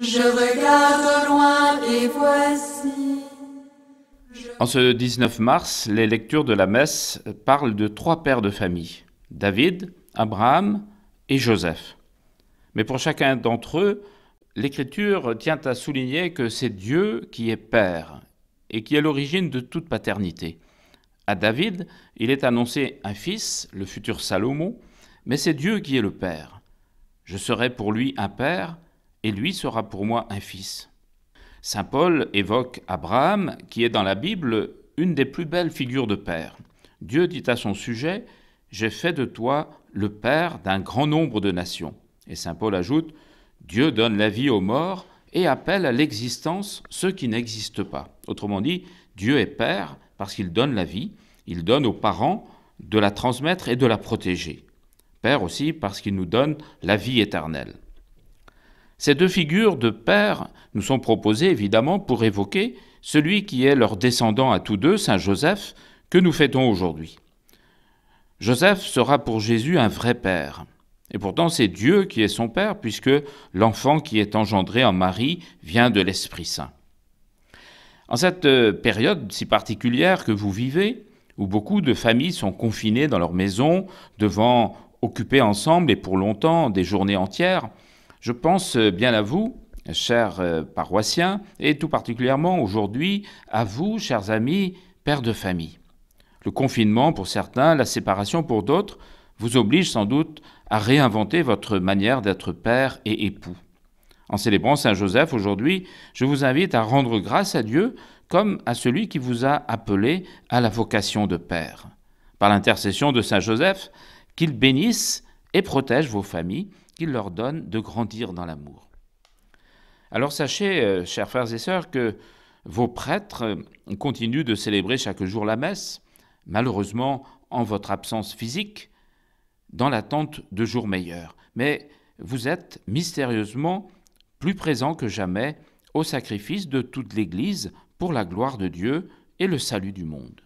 Je regarde au loin et voici. En ce 19 mars, les lectures de la messe parlent de trois pères de famille, David, Abraham et Joseph. Mais pour chacun d'entre eux, l'Écriture tient à souligner que c'est Dieu qui est Père et qui est l'origine de toute paternité. À David, il est annoncé un fils, le futur Salomon, mais c'est Dieu qui est le Père. Je serai pour lui un père et lui sera pour moi un fils. Saint Paul évoque Abraham, qui est dans la Bible une des plus belles figures de père. Dieu dit à son sujet « J'ai fait de toi le père d'un grand nombre de nations ». Et Saint Paul ajoute « Dieu donne la vie aux morts et appelle à l'existence ceux qui n'existent pas ». Autrement dit, Dieu est père parce qu'il donne la vie, il donne aux parents de la transmettre et de la protéger. Père aussi parce qu'il nous donne la vie éternelle. Ces deux figures de père nous sont proposées évidemment pour évoquer celui qui est leur descendant à tous deux, Saint Joseph, que nous fêtons aujourd'hui. Joseph sera pour Jésus un vrai père. Et pourtant c'est Dieu qui est son père, puisque l'enfant qui est engendré en Marie vient de l'Esprit Saint. En cette période si particulière que vous vivez, où beaucoup de familles sont confinées dans leur maison, devant occuper ensemble et pour longtemps des journées entières, je pense bien à vous, chers paroissiens, et tout particulièrement aujourd'hui à vous, chers amis, pères de famille. Le confinement pour certains, la séparation pour d'autres, vous oblige sans doute à réinventer votre manière d'être père et époux. En célébrant Saint Joseph aujourd'hui, je vous invite à rendre grâce à Dieu comme à celui qui vous a appelé à la vocation de père. Par l'intercession de Saint Joseph, qu'il bénisse et protège vos familles, qu'il leur donne de grandir dans l'amour. Alors sachez, chers frères et sœurs, que vos prêtres continuent de célébrer chaque jour la messe, malheureusement en votre absence physique, dans l'attente de jours meilleurs. Mais vous êtes mystérieusement plus présents que jamais au sacrifice de toute l'Église pour la gloire de Dieu et le salut du monde.